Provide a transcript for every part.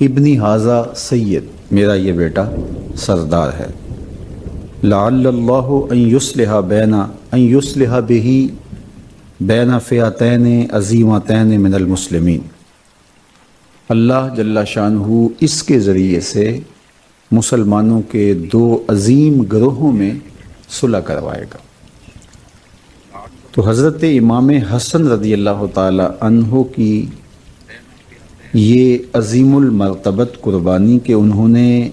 ابنی حاضہ سید، میرا یہ بیٹا سردار ہے۔ لعل اللہ ان یصلح بہ بین فئتین عظیمتین من المسلمین۔ اللہ جل شانہ اس کے ذریعے سے مسلمانوں کے دو عظیم گروہوں میں صلح کروائے گا۔ تو حضرت امام حسن رضی اللہ تعالی عنہ کی یہ عظیم المرتبت قربانی کہ انہوں نے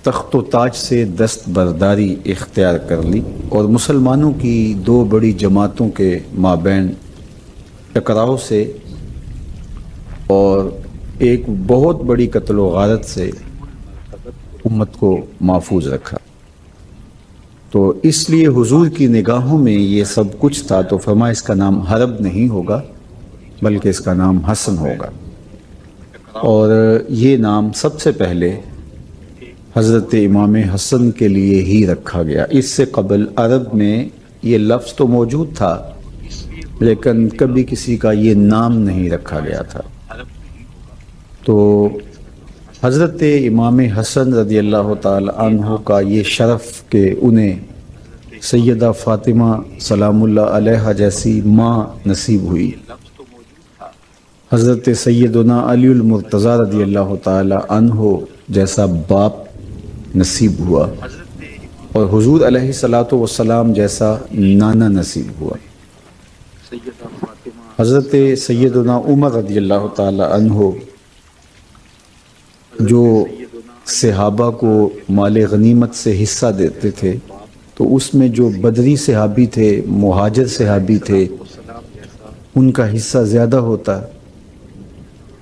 تخت و تاج سے دستبرداری اختیار کر لی اور مسلمانوں کی دو بڑی جماعتوں کے مابین ٹکراؤ سے اور ایک بہت بڑی قتل و غارت سے امت کو محفوظ رکھا۔ تو اس لیے حضور کی نگاہوں میں یہ سب کچھ تھا، تو فرمایا اس کا نام حرب نہیں ہوگا بلکہ اس کا نام حسن ہوگا۔ اور یہ نام سب سے پہلے حضرت امام حسن کے لیے ہی رکھا گیا۔ اس سے قبل عرب میں یہ لفظ تو موجود تھا لیکن کبھی کسی کا یہ نام نہیں رکھا گیا تھا۔ تو حضرت امام حسن رضی اللہ تعالی عنہ کا یہ شرف کہ انہیں سیدہ فاطمہ سلام اللہ علیہا جیسی ماں نصیب ہوئی، حضرت سیدنا علی المرتضیٰ رضی اللہ تعالی عنہ جیسا باپ نصیب ہوا، اور حضور علیہ الصلاۃ والسلام جیسا نانا نصیب ہوا۔ حضرت سیدنا عمر رضی اللہ تعالی عنہ جو صحابہ کو مال غنیمت سے حصہ دیتے تھے، تو اس میں جو بدری صحابی تھے، مہاجر صحابی تھے، ان کا حصہ زیادہ ہوتا،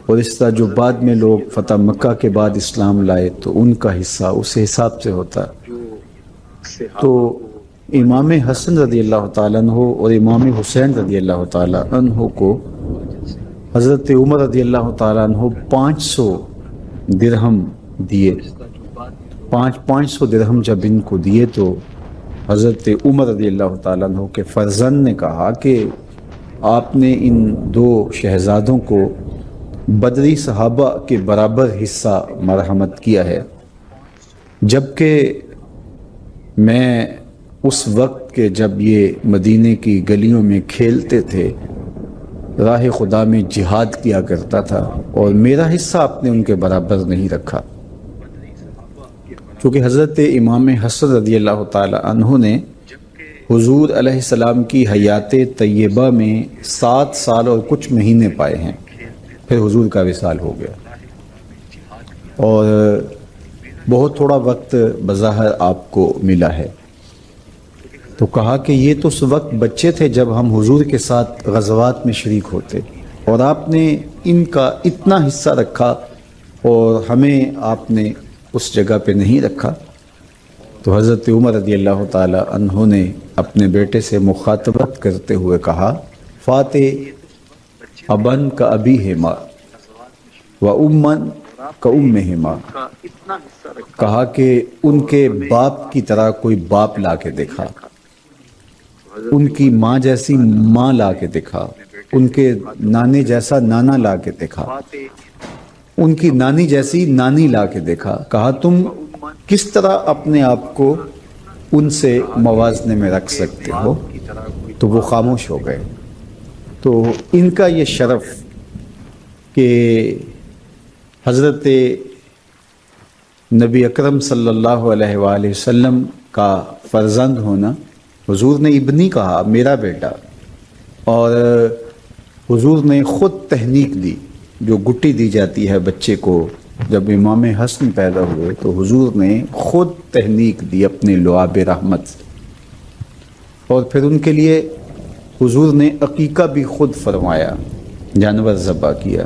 اور اس طرح جو بعد میں لوگ فتح مکہ کے بعد اسلام لائے تو ان کا حصہ اس حساب سے ہوتا۔ تو امام حسن رضی اللہ تعالیٰ عنہ اور امام حسین رضی اللہ تعالیٰ عنہ کو حضرت عمر رضی اللہ تعالیٰ عنہ 500 درہم دیے۔ 500 درہم جب ان کو دیے تو حضرت عمر رضی اللہ تعالیٰ عنہ کے فرزند نے کہا کہ آپ نے ان دو شہزادوں کو بدری صحابہ کے برابر حصہ مرحمت کیا ہے، جبکہ میں اس وقت کے جب یہ مدینے کی گلیوں میں کھیلتے تھے، راہ خدا میں جہاد کیا کرتا تھا، اور میرا حصہ آپ نے ان کے برابر نہیں رکھا۔ کیونکہ حضرت امام حسن رضی اللہ تعالی عنہ نے حضور علیہ السلام کی حیات طیبہ میں 7 سال اور کچھ مہینے پائے ہیں، پھر حضور کا وصال ہو گیا، اور بہت تھوڑا وقت بظاہر آپ کو ملا ہے۔ تو کہا کہ یہ تو اس وقت بچے تھے جب ہم حضور کے ساتھ غزوات میں شریک ہوتے، اور آپ نے ان کا اتنا حصہ رکھا اور ہمیں آپ نے اس جگہ پہ نہیں رکھا۔ تو حضرت عمر رضی اللہ تعالی عنہ نے اپنے بیٹے سے مخاطبت کرتے ہوئے کہا، فاتح ابن کا ابی ہما و امن کا امہما، کہا کہ ان کے باپ کی طرح کوئی باپ لا کے دکھا، ان کی ماں جیسی ماں لا کے دکھا، ان کے نانے جیسا نانا لا کے دکھا، ان کی نانی جیسی نانی لا کے دیکھا۔ کہا تم کس طرح اپنے آپ کو ان سے موازنے میں رکھ سکتے ہو؟ تو وہ خاموش ہو گئے۔ تو ان کا یہ شرف کہ حضرت نبی اکرم صلی اللہ علیہ وآلہ وسلم کا فرزند ہونا، حضور نے ابنی کہا، میرا بیٹا، اور حضور نے خود تہنیک دی، جو گٹی دی جاتی ہے بچے کو جب امام حسن پیدا ہوئے، تو حضور نے خود تہنیک دی اپنے لعاب رحمت سے، اور پھر ان کے لیے حضور نے عقیقہ بھی خود فرمایا، جانور ذبح کیا۔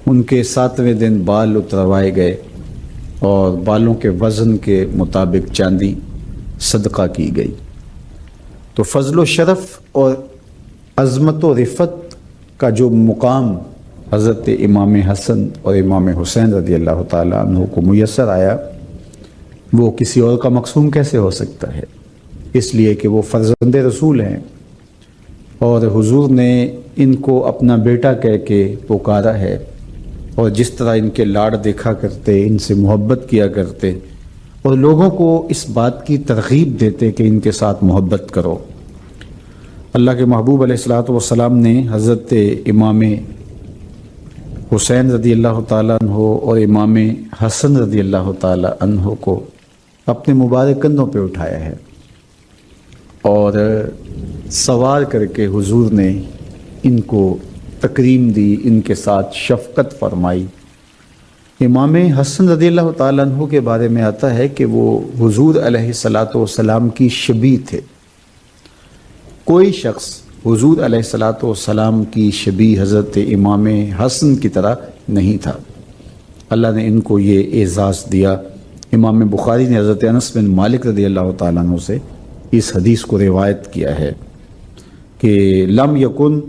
ان کے 7ویں دن بال اتروائے گئے اور بالوں کے وزن کے مطابق چاندی صدقہ کی گئی۔ تو فضل و شرف اور عظمت و رفت کا جو مقام حضرت امام حسن اور امام حسین رضی اللہ تعالیٰ عنہ کو میسر آیا، وہ کسی اور کا مقسوم کیسے ہو سکتا ہے؟ اس لیے کہ وہ فرزند رسول ہیں، اور حضور نے ان کو اپنا بیٹا کہہ کے پکارا ہے، اور جس طرح ان کے لاڑ دیکھا کرتے، ان سے محبت کیا کرتے اور لوگوں کو اس بات کی ترغیب دیتے کہ ان کے ساتھ محبت کرو۔ اللہ کے محبوب علیہ الصلوۃ والسلام نے حضرت امام حسین رضی اللہ تعالیٰ عنہ اور امام حسن رضی اللہ تعالیٰ عنہ کو اپنے مبارک کندھوں پہ اٹھایا ہے اور سوار کر کے حضور نے ان کو تکریم دی، ان کے ساتھ شفقت فرمائی۔ امام حسن رضی اللہ تعالیٰ عنہ کے بارے میں آتا ہے کہ وہ حضور علیہ الصلوۃ والسلام کی شبیہ تھے۔ کوئی شخص حضور علیہ الصلوۃ والسلام کی شبیہ حضرت امام حسن کی طرح نہیں تھا۔ اللہ نے ان کو یہ اعزاز دیا۔ امام بخاری نے حضرت انس بن مالک رضی اللہ تعالیٰ عنہ سے اس حدیث کو روایت کیا ہے کہ لم یکن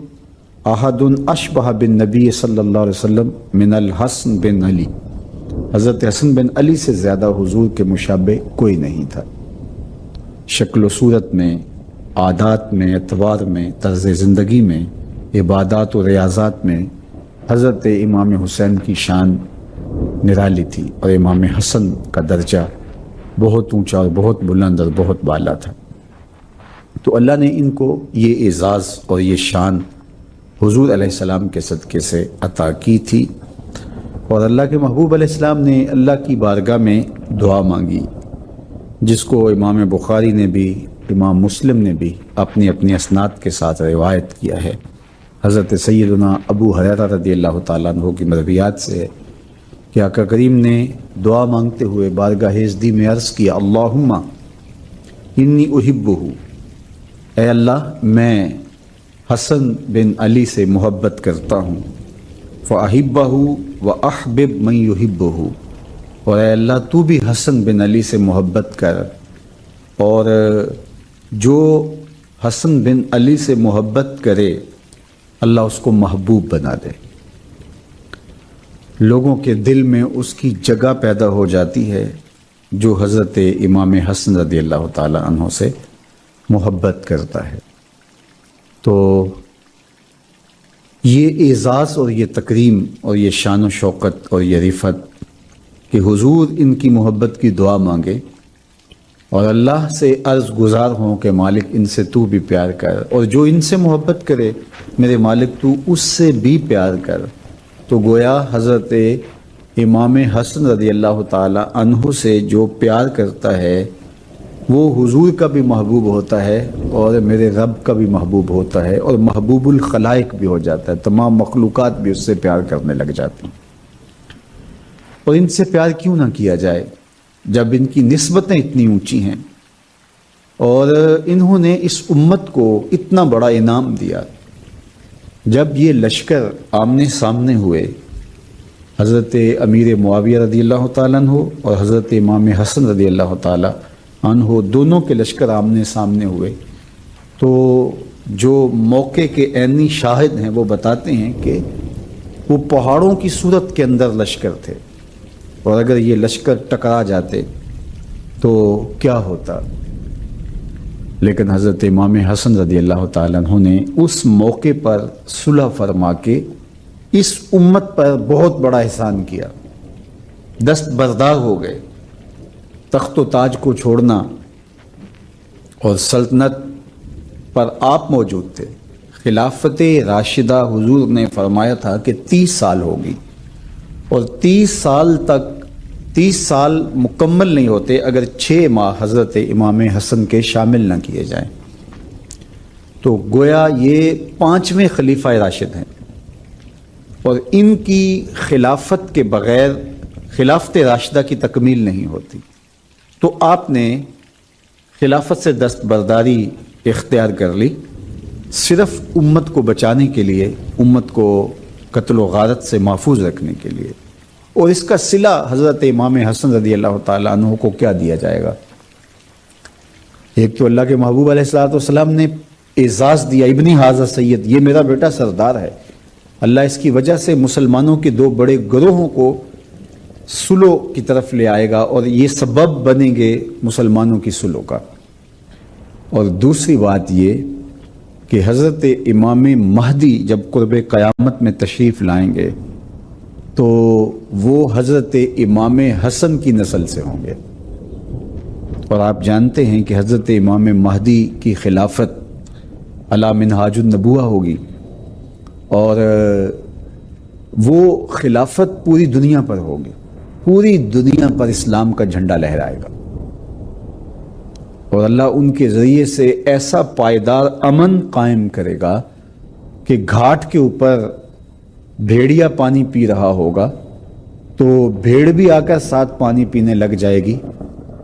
احد اشبہ بن نبی صلی اللہ علیہ وسلم من الحسن بن علی، حضرت حسن بن علی سے زیادہ حضور کے مشابہ کوئی نہیں تھا، شکل و صورت میں، عادات میں، اعتبار میں، طرز زندگی میں، عبادات و ریاضات میں حضرت امام حسین کی شان نرالی تھی اور امام حسن کا درجہ بہت اونچا اور بہت بلند اور بہت بالا تھا۔ تو اللہ نے ان کو یہ اعزاز اور یہ شان حضور علیہ السلام کے صدقے سے عطا کی تھی، اور اللہ کے محبوب علیہ السلام نے اللہ کی بارگاہ میں دعا مانگی، جس کو امام بخاری نے بھی امام مسلم نے بھی اپنی اپنی اسناد کے ساتھ روایت کیا ہے۔ حضرت سیدنا ابو ہریرہ رضی اللہ تعالیٰ عنہ کی مرویات سے ہے کہ آقا کریم نے دعا مانگتے ہوئے بارگاہ ازدی میں عرض کیا، اللہم انی احبہ، اے اللہ میں حسن بن علی سے محبت کرتا ہوں، فاحبہ واحبب من یحبہ، اور اے اللہ تو بھی حسن بن علی سے محبت کر اور جو حسن بن علی سے محبت کرے اللہ اس کو محبوب بنا دے۔ لوگوں کے دل میں اس کی جگہ پیدا ہو جاتی ہے جو حضرت امام حسن رضی اللہ تعالی عنہ سے محبت کرتا ہے۔ تو یہ اعزاز اور یہ تکریم اور یہ شان و شوکت اور یہ رفعت کہ حضور ان کی محبت کی دعا مانگے اور اللہ سے عرض گزار ہوں کہ مالک ان سے تو بھی پیار کر، اور جو ان سے محبت کرے میرے مالک تو اس سے بھی پیار کر۔ تو گویا حضرت امام حسن رضی اللہ تعالی عنہ سے جو پیار کرتا ہے وہ حضور کا بھی محبوب ہوتا ہے اور میرے رب کا بھی محبوب ہوتا ہے، اور محبوب الخلائق بھی ہو جاتا ہے، تمام مخلوقات بھی اس سے پیار کرنے لگ جاتی ہیں۔ اور ان سے پیار کیوں نہ کیا جائے جب ان کی نسبتیں اتنی اونچی ہیں اور انہوں نے اس امت کو اتنا بڑا انعام دیا۔ جب یہ لشکر آمنے سامنے ہوئے، حضرت امیر معاویہ رضی اللہ تعالیٰ عنہ اور حضرت امام حسن رضی اللہ تعالیٰ عنہ دونوں کے لشکر آمنے سامنے ہوئے، تو جو موقع کے عینی شاہد ہیں وہ بتاتے ہیں کہ وہ پہاڑوں کی صورت کے اندر لشکر تھے، اور اگر یہ لشکر ٹکرا جاتے تو کیا ہوتا۔ لیکن حضرت امام حسن رضی اللہ تعالیٰ عنہ نے اس موقع پر صلح فرما کے اس امت پر بہت بڑا احسان کیا، دست بردار ہو گئے۔ تخت و تاج کو چھوڑنا اور سلطنت پر آپ موجود تھے۔ خلافت راشدہ حضور نے فرمایا تھا کہ 30 سال ہوگی، اور 30 سال مکمل نہیں ہوتے اگر 6 ماہ حضرت امام حسن کے شامل نہ کیے جائیں۔ تو گویا یہ 5ویں خلیفہ راشد ہیں، اور ان کی خلافت کے بغیر خلافت راشدہ کی تکمیل نہیں ہوتی۔ تو آپ نے خلافت سے دستبرداری اختیار کر لی صرف امت کو بچانے کے لیے، امت کو قتل و غارت سے محفوظ رکھنے کے لیے، اور اس کا صلہ حضرت امام حسن رضی اللہ تعالیٰ عنہ کو کیا دیا جائے گا؟ ایک تو اللہ کے محبوب علیہ الصلوۃ والسلام نے اعزاز دیا، ابن ھذا سید، یہ میرا بیٹا سردار ہے۔ اللہ اس کی وجہ سے مسلمانوں کے 2 بڑے گروہوں کو صلح کی طرف لے آئے گا، اور یہ سبب بنیں گے مسلمانوں کی صلح کا۔ اور دوسری بات یہ کہ حضرت امام مہدی جب قرب قیامت میں تشریف لائیں گے تو وہ حضرت امام حسن کی نسل سے ہوں گے۔ اور آپ جانتے ہیں کہ حضرت امام مہدی کی خلافت علی منہاج النبوہ ہوگی، اور وہ خلافت پوری دنیا پر ہوگی، پوری دنیا پر اسلام کا جھنڈا لہرائے گا، اور اللہ ان کے ذریعے سے ایسا پائیدار امن قائم کرے گا کہ گھاٹ کے اوپر بھیڑیا پانی پی رہا ہوگا تو بھیڑ بھی آ کر ساتھ پانی پینے لگ جائے گی،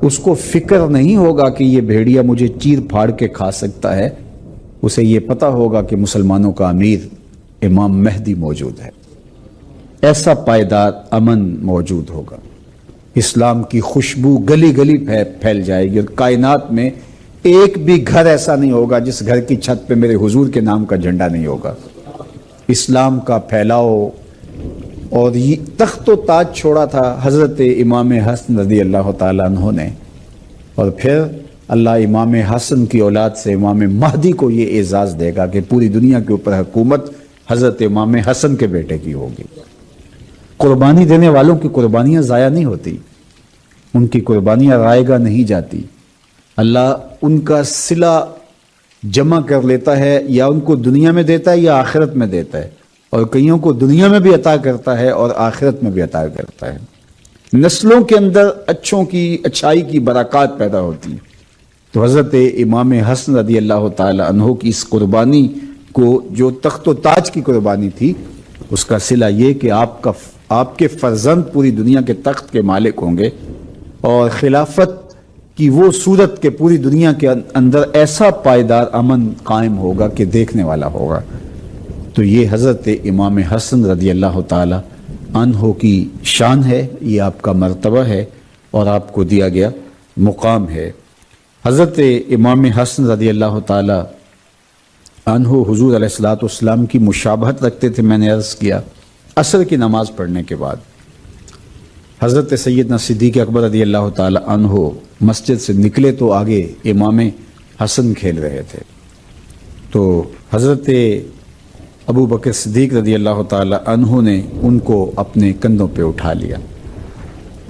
اس کو فکر نہیں ہوگا کہ یہ بھیڑیا مجھے چیر پھاڑ کے کھا سکتا ہے، اسے یہ پتہ ہوگا کہ مسلمانوں کا امیر امام مہدی موجود ہے۔ ایسا پائیدار امن موجود ہوگا، اسلام کی خوشبو گلی گلی پھیل جائے گی، اور کائنات میں ایک بھی گھر ایسا نہیں ہوگا جس گھر کی چھت پہ میرے حضور کے نام کا جھنڈا نہیں ہوگا۔ اسلام کا پھیلاؤ، اور یہ تخت و تاج چھوڑا تھا حضرت امام حسن رضی اللہ تعالیٰ عنہ نے، اور پھر اللہ امام حسن کی اولاد سے امام مہدی کو یہ اعزاز دے گا کہ پوری دنیا کے اوپر حکومت حضرت امام حسن کے بیٹے کی ہوگی۔ قربانی دینے والوں کی قربانیاں ضائع نہیں ہوتی، ان کی قربانیاں رائے گاہ نہیں جاتی، اللہ ان کا صلہ جمع کر لیتا ہے، یا ان کو دنیا میں دیتا ہے یا آخرت میں دیتا ہے، اور کئیوں کو دنیا میں بھی عطا کرتا ہے اور آخرت میں بھی عطا کرتا ہے۔ نسلوں کے اندر اچھوں کی اچھائی کی برکات پیدا ہوتی، تو حضرت امام حسن رضی اللہ تعالی عنہ کی اس قربانی کو، جو تخت و تاج کی قربانی تھی، اس کا صلہ یہ کہ آپ کے فرزند پوری دنیا کے تخت کے مالک ہوں گے، اور خلافت کی وہ صورت کہ پوری دنیا کے اندر ایسا پائیدار امن قائم ہوگا کہ دیکھنے والا ہوگا۔ تو یہ حضرت امام حسن رضی اللہ تعالی عنہ کی شان ہے، یہ آپ کا مرتبہ ہے اور آپ کو دیا گیا مقام ہے۔ حضرت امام حسن رضی اللہ تعالی عنہ حضور علیہ الصلوۃ والسلام کی مشابہت رکھتے تھے۔ میں نے عرض کیا عصر کی نماز پڑھنے کے بعد حضرت سیدنا صدیق اکبر رضی اللہ تعالی عنہ مسجد سے نکلے تو آگے امام حسن کھیل رہے تھے، تو حضرت ابو بکر صدیق رضی اللہ تعالی عنہ نے ان کو اپنے کندھوں پہ اٹھا لیا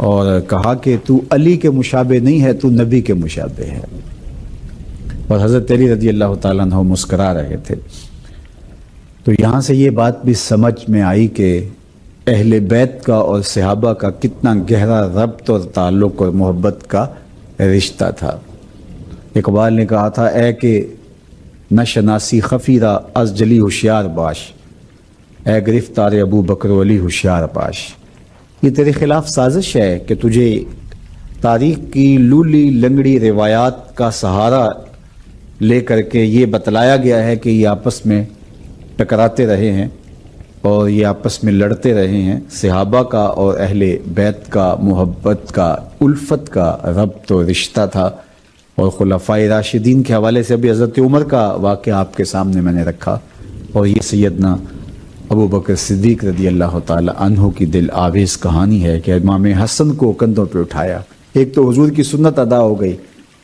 اور کہا کہ تو علی کے مشابہ نہیں ہے، تو نبی کے مشابہ ہے، اور حضرت علی رضی اللہ تعالیٰ عنہ مسکرا رہے تھے۔ تو یہاں سے یہ بات بھی سمجھ میں آئی کہ اہل بیت کا اور صحابہ کا کتنا گہرا ربط اور تعلق اور محبت کا رشتہ تھا۔ اقبال نے کہا تھا، اے کہ نہ شناسی خفیرہ از جلی ہوشیار باش، اے گرفتار ابو بکر و علی ہوشیار باش۔ یہ تیرے خلاف سازش ہے کہ تجھے تاریخ کی لولی لنگڑی روایات کا سہارا لے کر کے یہ بتلایا گیا ہے کہ یہ آپس میں ٹکراتے رہے ہیں اور یہ آپس میں لڑتے رہے ہیں۔ صحابہ کا اور اہل بیت کا محبت کا، الفت کا ربط و رشتہ تھا، اور خلفائے راشدین کے حوالے سے ابھی حضرت عمر کا واقعہ آپ کے سامنے میں نے رکھا، اور یہ سیدنا ابو بکر صدیق رضی اللہ تعالی عنہ کی دل آویز کہانی ہے کہ امام حسن کو کندھوں پہ اٹھایا۔ ایک تو حضور کی سنت ادا ہو گئی،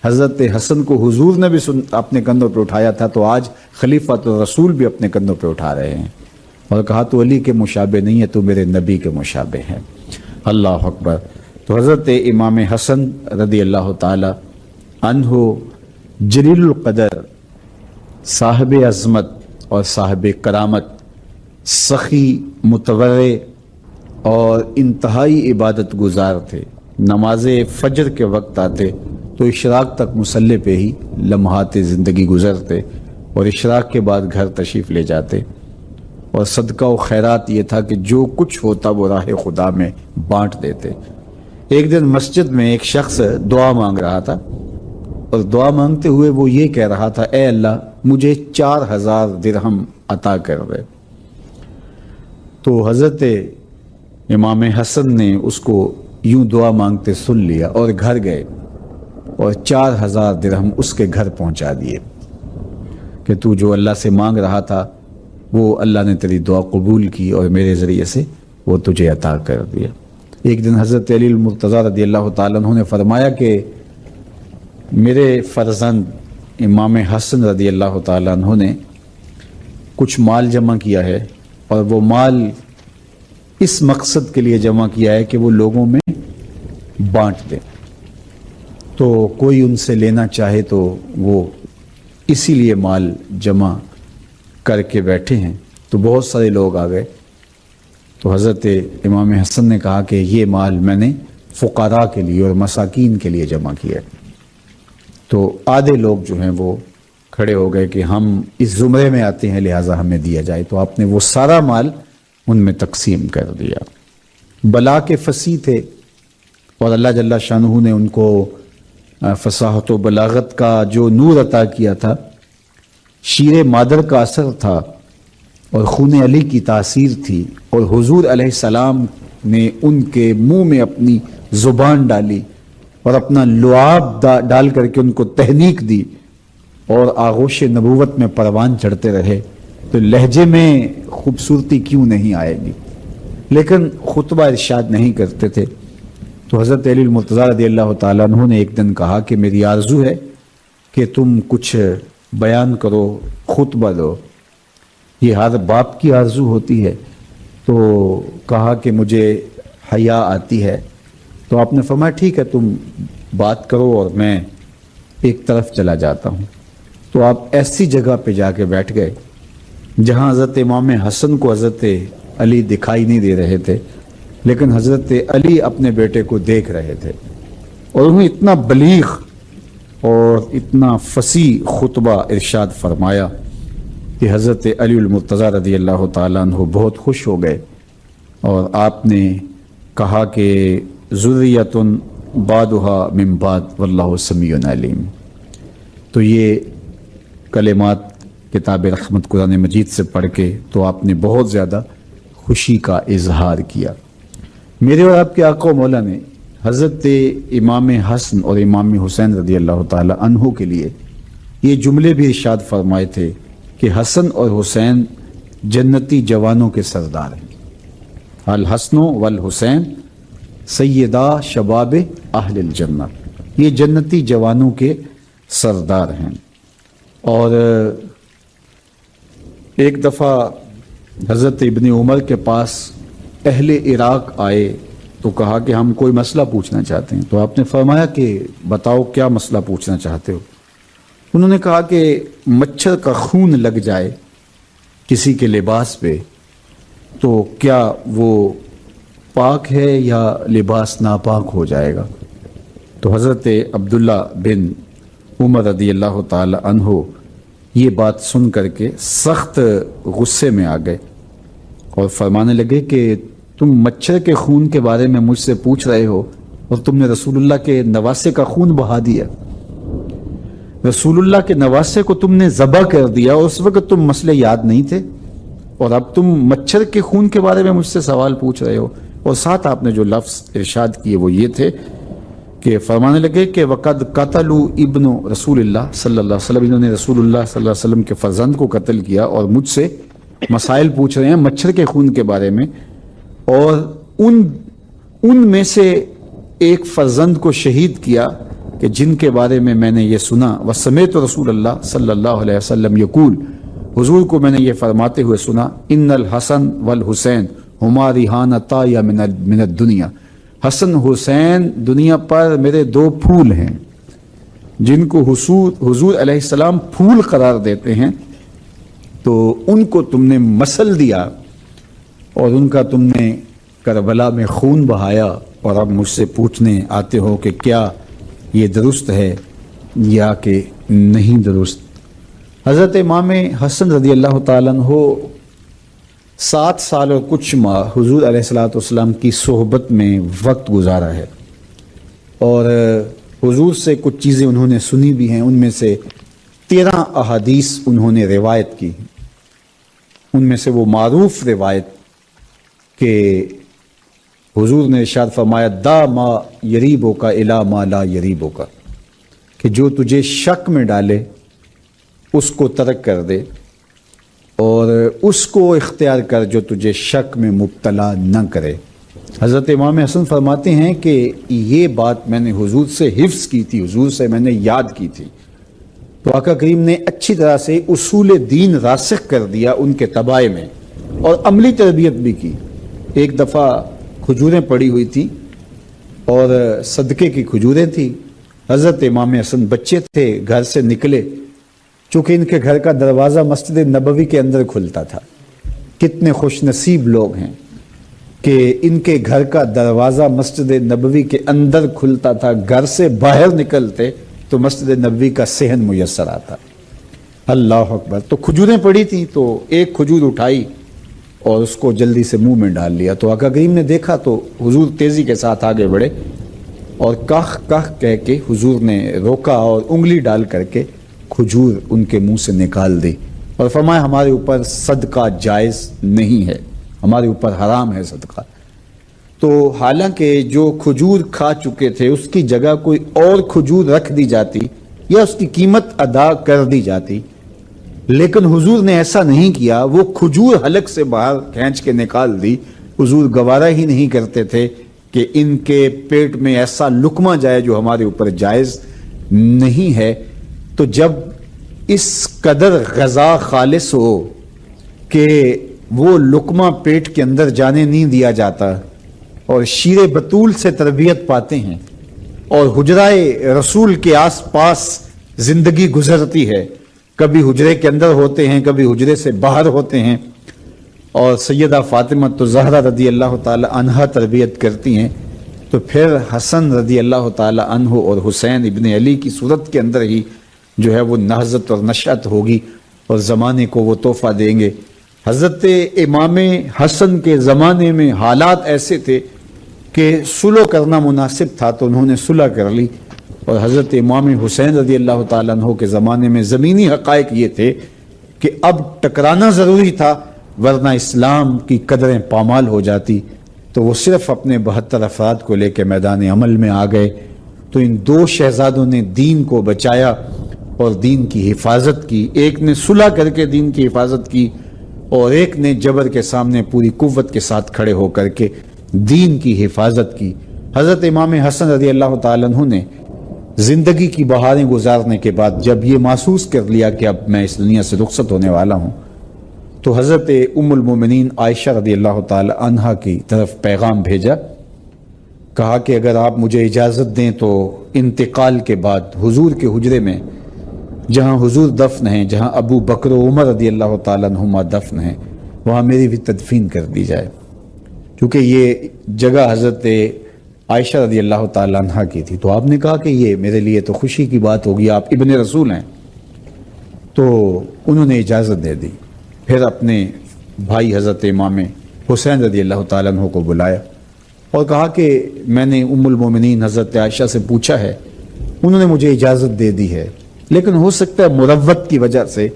حضرت حسن کو حضور نے بھی اپنے کندھوں پہ اٹھایا تھا، تو آج خلیفۃ الرسول بھی اپنے کندھوں پہ اٹھا رہے ہیں، اور کہا تو علی کے مشابہ نہیں ہے، تو میرے نبی کے مشابہ ہے۔ اللہ اکبر۔ تو حضرت امام حسن رضی اللہ تعالی عنہ جلیل القدر، صاحب عظمت اور صاحب کرامت، سخی، متورع اور انتہائی عبادت گزار تھے۔ نماز فجر کے وقت آتے تو اشراق تک مصلی پہ ہی لمحات زندگی گزرتے، اور اشراق کے بعد گھر تشریف لے جاتے، اور صدقہ و خیرات یہ تھا کہ جو کچھ ہوتا وہ راہ خدا میں بانٹ دیتے۔ ایک دن مسجد میں ایک شخص دعا مانگ رہا تھا، اور دعا مانگتے ہوئے وہ یہ کہہ رہا تھا، اے اللہ مجھے 4000 درہم عطا کر دے۔ تو حضرت امام حسن نے اس کو یوں دعا مانگتے سن لیا اور گھر گئے، اور 4000 درہم اس کے گھر پہنچا دیے کہ تو جو اللہ سے مانگ رہا تھا وہ اللہ نے تیری دعا قبول کی اور میرے ذریعے سے وہ تجھے عطا کر دیا۔ ایک دن حضرت علی المرتضیٰ رضی اللہ تعالیٰ عنہ نے فرمایا کہ میرے فرزند امام حسن رضی اللہ تعالیٰ عنہ نے کچھ مال جمع کیا ہے، اور وہ مال اس مقصد کے لیے جمع کیا ہے کہ وہ لوگوں میں بانٹ دیں. تو کوئی ان سے لینا چاہے تو وہ اسی لیے مال جمع کر کے بیٹھے ہیں. تو بہت سارے لوگ آ گئے. تو حضرت امام حسن نے کہا کہ یہ مال میں نے فقراء کے لیے اور مساکین کے لیے جمع کیا. تو آدھے لوگ جو ہیں وہ کھڑے ہو گئے کہ ہم اس زمرے میں آتے ہیں لہٰذا ہمیں دیا جائے. تو آپ نے وہ سارا مال ان میں تقسیم کر دیا. بلا کے فصیح تھے اور اللہ جل شانہ نے ان کو فصاحت و بلاغت کا جو نور عطا کیا تھا، شیر مادر کا اثر تھا اور خون علی کی تاثیر تھی، اور حضور علیہ السلام نے ان کے منہ میں اپنی زبان ڈالی اور اپنا لعاب ڈال کر کے ان کو تحنیک دی اور آغوش نبوت میں پروان چڑھتے رہے. تو لہجے میں خوبصورتی کیوں نہیں آئے گی؟ لیکن خطبہ ارشاد نہیں کرتے تھے. تو حضرت علی المرتضیٰ رضی اللہ تعالیٰ عنہ نے ایک دن کہا کہ میری آرزو ہے کہ تم کچھ بیان کرو، خطبہ دو. یہ ہر باپ کی آرزو ہوتی ہے. تو کہا کہ مجھے حیا آتی ہے. تو آپ نے فرمایا ٹھیک ہے تم بات کرو اور میں ایک طرف چلا جاتا ہوں. تو آپ ایسی جگہ پہ جا کے بیٹھ گئے جہاں حضرت امام حسن کو حضرت علی دکھائی نہیں دے رہے تھے، لیکن حضرت علی اپنے بیٹے کو دیکھ رہے تھے. اور انہیں اتنا بلیغ اور اتنا فصیح خطبہ ارشاد فرمایا کہ حضرت علی المرتضیٰ رضی اللہ تعالیٰ عنہ بہت خوش ہو گئے. اور آپ نے کہا کہ ذریۃ بعدها من بعد واللہ سمیع علیم. تو یہ کلمات کتاب رحمت قرآن مجید سے پڑھ کے تو آپ نے بہت زیادہ خوشی کا اظہار کیا. میرے اور آپ کے آقا و مولا نے حضرت امام حسن اور امام حسین رضی اللہ تعالی عنہ کے لیے یہ جملے بھی ارشاد فرمائے تھے کہ حسن اور حسین جنتی جوانوں کے سردار ہیں. الحسن والحسین سیدہ شباب اہل الجنہ، یہ جنتی جوانوں کے سردار ہیں. اور ایک دفعہ حضرت ابن عمر کے پاس اہل عراق آئے تو کہا کہ ہم کوئی مسئلہ پوچھنا چاہتے ہیں. تو آپ نے فرمایا کہ بتاؤ کیا مسئلہ پوچھنا چاہتے ہو. انہوں نے کہا کہ مچھر کا خون لگ جائے کسی کے لباس پہ تو کیا وہ پاک ہے یا لباس ناپاک ہو جائے گا؟ تو حضرت عبداللہ بن عمر رضی اللہ تعالی عنہ یہ بات سن کر کے سخت غصے میں آ گئے اور فرمانے لگے کہ تم مچھر کے خون کے بارے میں مجھ سے پوچھ رہے ہو اور تم نے رسول اللہ کے نواسے کا خون بہا دیا. رسول اللہ کے نواسے کو تم نے ذبح کر دیا اور اس وقت تم مسئلے یاد نہیں تھے، اور اب تم مچھر کے خون کے بارے میں مجھ سے سوال پوچھ رہے ہو. اور ساتھ آپ نے جو لفظ ارشاد کیے وہ یہ تھے کہ فرمانے لگے کہ وقد قتلوا ابن رسول اللہ صلی اللہ علیہ وسلم، انہوں نے رسول اللہ صلی اللہ علیہ وسلم کے فرزند کو قتل کیا اور مجھ سے مسائل پوچھ رہے ہیں مچھر کے خون کے بارے میں. اور ان میں سے ایک فرزند کو شہید کیا کہ جن کے بارے میں نے یہ سنا وسمعت رسول اللہ صلی اللہ علیہ وسلم یقول، حضور کو میں نے یہ فرماتے ہوئے سنا ان الحسن والحسین ہما ریحانتا یا من الدنیا، حسن حسین دنیا پر میرے دو پھول ہیں جن کو حضور علیہ السلام پھول قرار دیتے ہیں. تو ان کو تم نے مسل دیا اور ان کا تم نے کربلا میں خون بہایا، اور اب مجھ سے پوچھنے آتے ہو کہ کیا یہ درست ہے یا کہ نہیں درست. حضرت امام حسن رضی اللہ تعالیٰ عنہ 7 سال اور کچھ ماہ حضور علیہ الصلوۃ والسلام کی صحبت میں وقت گزارا ہے، اور حضور سے کچھ چیزیں انہوں نے سنی بھی ہیں. ان میں سے 13 احادیث انہوں نے روایت کی. ان میں سے وہ معروف روایت کہ حضور نے ارشاد فرمایا دا ما یریبو کا الا ما لا یریبو کا، کہ جو تجھے شک میں ڈالے اس کو ترک کر دے اور اس کو اختیار کر جو تجھے شک میں مبتلا نہ کرے. حضرت امام حسن فرماتے ہیں کہ یہ بات میں نے حضور سے حفظ کی تھی، حضور سے میں نے یاد کی تھی. تو آقا کریم نے اچھی طرح سے اصول دین راسخ کر دیا ان کے تباہ میں، اور عملی تربیت بھی کی ایک دفعہ کھجوریں پڑی ہوئی تھیں اور صدقے کی کھجوریں تھیں. حضرت امام حسن بچے تھے، گھر سے نکلے، چونکہ ان کے گھر کا دروازہ مسجد نبوی کے اندر کھلتا تھا. کتنے خوش نصیب لوگ ہیں کہ ان کے گھر کا دروازہ مسجد نبوی کے اندر کھلتا تھا، گھر سے باہر نکلتے تو مسجد نبوی کا صحن میسر آتا. اللہ اکبر. تو کھجوریں پڑی تھیں تو ایک کھجور اٹھائی اور اس کو جلدی سے منہ میں ڈال لیا. تو آقا کریم نے دیکھا تو حضور تیزی کے ساتھ آگے بڑھے اور کاخ کاخ کہہ کے حضور نے روکا اور انگلی ڈال کر کے کھجور ان کے منہ سے نکال دی اور فرمایا ہمارے اوپر صدقہ جائز نہیں ہے، ہمارے اوپر حرام ہے صدقہ. تو حالانکہ جو کھجور کھا چکے تھے اس کی جگہ کوئی اور کھجور رکھ دی جاتی یا اس کی قیمت ادا کر دی جاتی، لیکن حضور نے ایسا نہیں کیا. وہ کھجور حلق سے باہر کھینچ کے نکال دی. حضور گوارا ہی نہیں کرتے تھے کہ ان کے پیٹ میں ایسا لقمہ جائے جو ہمارے اوپر جائز نہیں ہے. تو جب اس قدر غذا خالص ہو کہ وہ لقمہ پیٹ کے اندر جانے نہیں دیا جاتا اور شیر بطول سے تربیت پاتے ہیں اور حجرائے رسول کے آس پاس زندگی گزرتی ہے، کبھی حجرے کے اندر ہوتے ہیں، کبھی حجرے سے باہر ہوتے ہیں، اور سیدہ فاطمہ تو زہرا رضی اللہ تعالی عنہا تربیت کرتی ہیں، تو پھر حسن رضی اللہ تعالی عنہ اور حسین ابن علی کی صورت کے اندر ہی جو ہے وہ نہضت اور نشأت ہوگی اور زمانے کو وہ تحفہ دیں گے. حضرت امام حسن کے زمانے میں حالات ایسے تھے کہ صلح کرنا مناسب تھا تو انہوں نے صلح کر لی، اور حضرت امام حسین رضی اللہ تعالیٰ عنہ کے زمانے میں زمینی حقائق یہ تھے کہ اب ٹکرانا ضروری تھا ورنہ اسلام کی قدریں پامال ہو جاتی. تو وہ صرف اپنے 72 افراد کو لے کے میدان عمل میں آ گئے. تو ان دو شہزادوں نے دین کو بچایا اور دین کی حفاظت کی. ایک نے صلح کر کے دین کی حفاظت کی اور ایک نے جبر کے سامنے پوری قوت کے ساتھ کھڑے ہو کر کے دین کی حفاظت کی. حضرت امام حسن رضی اللہ تعالیٰ عنہ نے زندگی کی بہاریں گزارنے کے بعد جب یہ محسوس کر لیا کہ اب میں اس دنیا سے رخصت ہونے والا ہوں، تو حضرت ام المومنین عائشہ رضی اللہ تعالی عنہا کی طرف پیغام بھیجا. کہا کہ اگر آپ مجھے اجازت دیں تو انتقال کے بعد حضور کے حجرے میں جہاں حضور دفن ہیں، جہاں ابو بکر و عمر رضی اللہ تعالیٰ عنہما دفن ہیں، وہاں میری بھی تدفین کر دی جائے. کیونکہ یہ جگہ حضرت عائشہ رضی اللہ تعالیٰ عنہ کی تھی. تو آپ نے کہا کہ یہ میرے لیے تو خوشی کی بات ہوگی، آپ ابن رسول ہیں. تو انہوں نے اجازت دے دی. پھر اپنے بھائی حضرت امام حسین رضی اللہ تعالیٰ عنہ کو بلایا اور کہا کہ میں نے ام المومنین حضرت عائشہ سے پوچھا ہے، انہوں نے مجھے اجازت دے دی ہے، لیکن ہو سکتا ہے مروت کی وجہ سے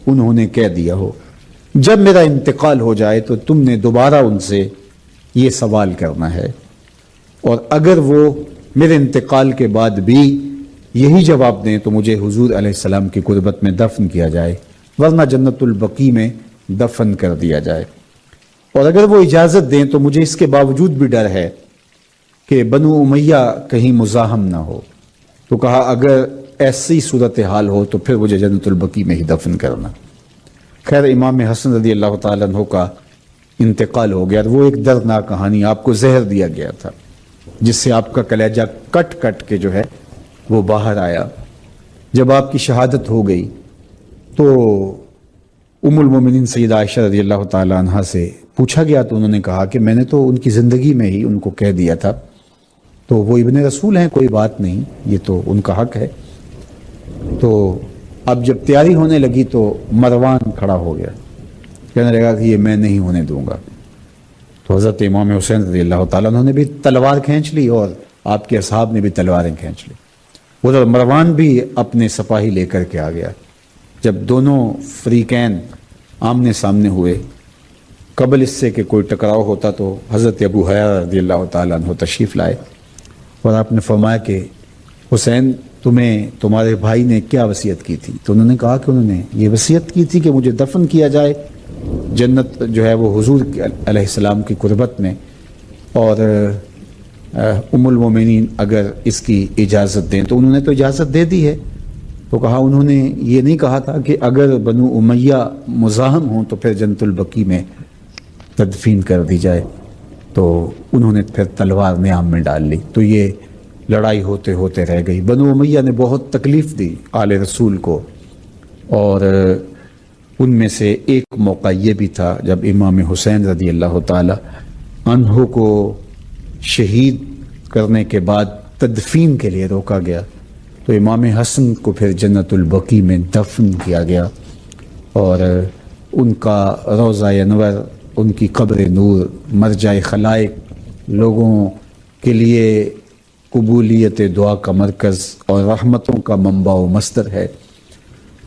انہوں نے کہہ دیا ہو. جب میرا انتقال ہو جائے تو تم نے دوبارہ ان سے یہ سوال کرنا ہے، اور اگر وہ میرے انتقال کے بعد بھی یہی جواب دیں تو مجھے حضور علیہ السلام کی قربت میں دفن کیا جائے، ورنہ جنت البقیع میں دفن کر دیا جائے. اور اگر وہ اجازت دیں تو مجھے اس کے باوجود بھی ڈر ہے کہ بنو امیہ کہیں مزاحم نہ ہو. تو کہا اگر ایسی صورتحال ہو تو پھر مجھے جنت البقیع میں ہی دفن کرنا. خیر امام حسن رضی اللہ تعالیٰ عنہ کا انتقال ہو گیا. وہ ایک دردناک کہانی، آپ کو زہر دیا گیا تھا جس سے آپ کا کلیجہ کٹ کٹ کے جو ہے وہ باہر آیا. جب آپ کی شہادت ہو گئی تو ام المومنین سیدہ عائشہ رضی اللہ تعالیٰ عنہ سے پوچھا گیا تو انہوں نے کہا کہ میں نے تو ان کی زندگی میں ہی ان کو کہہ دیا تھا، تو وہ ابن رسول ہیں، کوئی بات نہیں، یہ تو ان کا حق ہے. تو اب جب تیاری ہونے لگی تو مروان کھڑا ہو گیا، کہنے لگا کہ یہ میں نہیں ہونے دوں گا. تو حضرت امام حسین رضی اللہ تعالیٰ عنہ نے بھی تلوار کھینچ لی اور آپ کے اصحاب نے بھی تلواریں کھینچ لی. ادھر مروان بھی اپنے سپاہی لے کر کے آ گیا. جب دونوں فریقین آمنے سامنے ہوئے، قبل اس سے کہ کوئی ٹکراؤ ہوتا تو حضرت ابو ہریرہ رضی اللہ تعالیٰ عنہ تشریف لائے اور آپ نے فرمایا کہ حسین تمہیں تمہارے بھائی نے کیا وصیت کی تھی؟ تو انہوں نے کہا کہ انہوں نے یہ وصیت کی تھی کہ مجھے دفن کیا جائے جنت جو ہے وہ حضور علیہ السلام کی قربت میں، اور ام المومنین اگر اس کی اجازت دیں. تو انہوں نے تو اجازت دے دی ہے. تو کہا انہوں نے یہ نہیں کہا تھا کہ اگر بنو امیہ مزاحم ہوں تو پھر جنت البقیع میں تدفین کر دی جائے. تو انہوں نے پھر تلوار نیام میں ڈال لی، تو یہ لڑائی ہوتے ہوتے رہ گئی۔ بنو امیہ نے بہت تکلیف دی آل رسول کو، اور ان میں سے ایک موقع یہ بھی تھا جب امام حسین رضی اللہ تعالی عنہ کو شہید کرنے کے بعد تدفین کے لیے روکا گیا، تو امام حسن کو پھر جنت البقیع میں دفن کیا گیا، اور ان کا روضہ انور، ان کی قبر نور، مرجع خلائق، لوگوں کے لیے قبولیت دعا کا مرکز اور رحمتوں کا منبع و مصدر ہے۔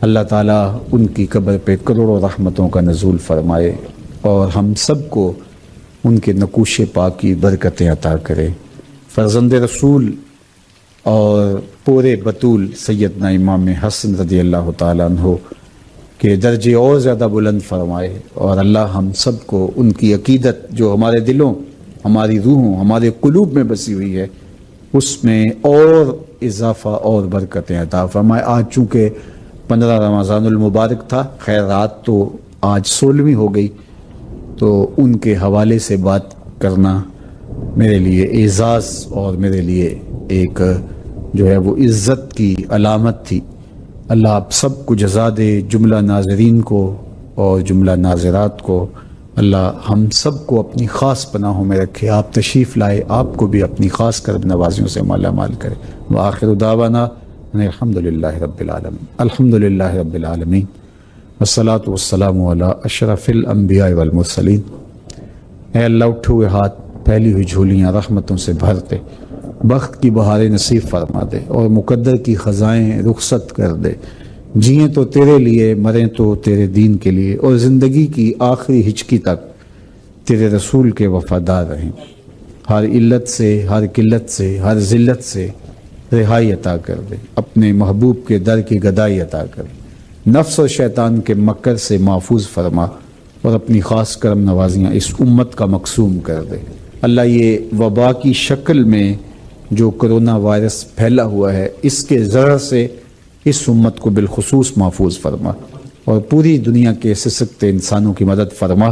اللہ تعالیٰ ان کی قبر پہ کروڑوں رحمتوں کا نزول فرمائے، اور ہم سب کو ان کے نقوش پاک کی برکتیں عطا کرے۔ فرزند رسول اور پورے بطول سیدنا امام حسن رضی اللہ تعالیٰ عنہ کے درجے اور زیادہ بلند فرمائے، اور اللہ ہم سب کو ان کی عقیدت جو ہمارے دلوں، ہماری روحوں، ہمارے قلوب میں بسی ہوئی ہے، اس میں اور اضافہ اور برکتیں عطا فرمائے۔ آج چونکہ 15 رمضان المبارک تھا، خیر رات تو آج 16ویں ہو گئی، تو ان کے حوالے سے بات کرنا میرے لیے اعزاز اور میرے لیے ایک جو ہے وہ عزت کی علامت تھی۔ اللہ آپ سب کو جزا دے، جملہ ناظرین کو اور جملہ ناظرات کو اللہ ہم سب کو اپنی خاص پناہوں میں رکھے۔ آپ تشریف لائے، آپ کو بھی اپنی خاص کرب نوازیوں سے مالا مال کرے۔ وآخر دعوانا الحمدللہ رب العالمین، الحمدللہ رب العالمین، والصلاة والسلام علی اشرف الانبیاء والمرسلین۔ اے اللہ اٹھے ہوئے ہاتھ، پھیلی ہوئی جھولیاں رحمتوں سے بھر دے، بخت کی بہاریں نصیب فرما دے، اور مقدر کی خزائیں رخصت کر دے۔ جئیں تو تیرے لیے، مریں تو تیرے دین کے لیے، اور زندگی کی آخری ہچکی تک تیرے رسول کے وفادار رہیں۔ ہر علت سے، ہر قلت سے، ہر ذلت سے رہائی عطا کر دے، اپنے محبوب کے در کی گدائی عطا کر دے، نفس اور شیطان کے مکر سے محفوظ فرما، اور اپنی خاص کرم نوازیاں اس امت کا مقسوم کر دے۔ اللہ یہ وبا کی شکل میں جو کرونا وائرس پھیلا ہوا ہے، اس کے ضرر سے اس امت کو بالخصوص محفوظ فرما، اور پوری دنیا کے سسکتے انسانوں کی مدد فرما،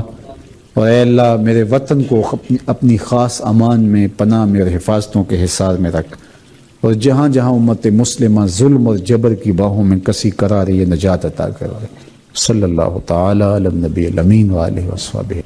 اور اے اللہ میرے وطن کو اپنی خاص امان میں، پناہ میں اور حفاظتوں کے حصار میں رکھ، اور جہاں جہاں امت مسلمہ ظلم اور جبر کی باہوں میں کسی قرار یہ نجات عطا کر دے۔ صلی اللہ تعالی علی النبی الامین وآلہ وصحبہ۔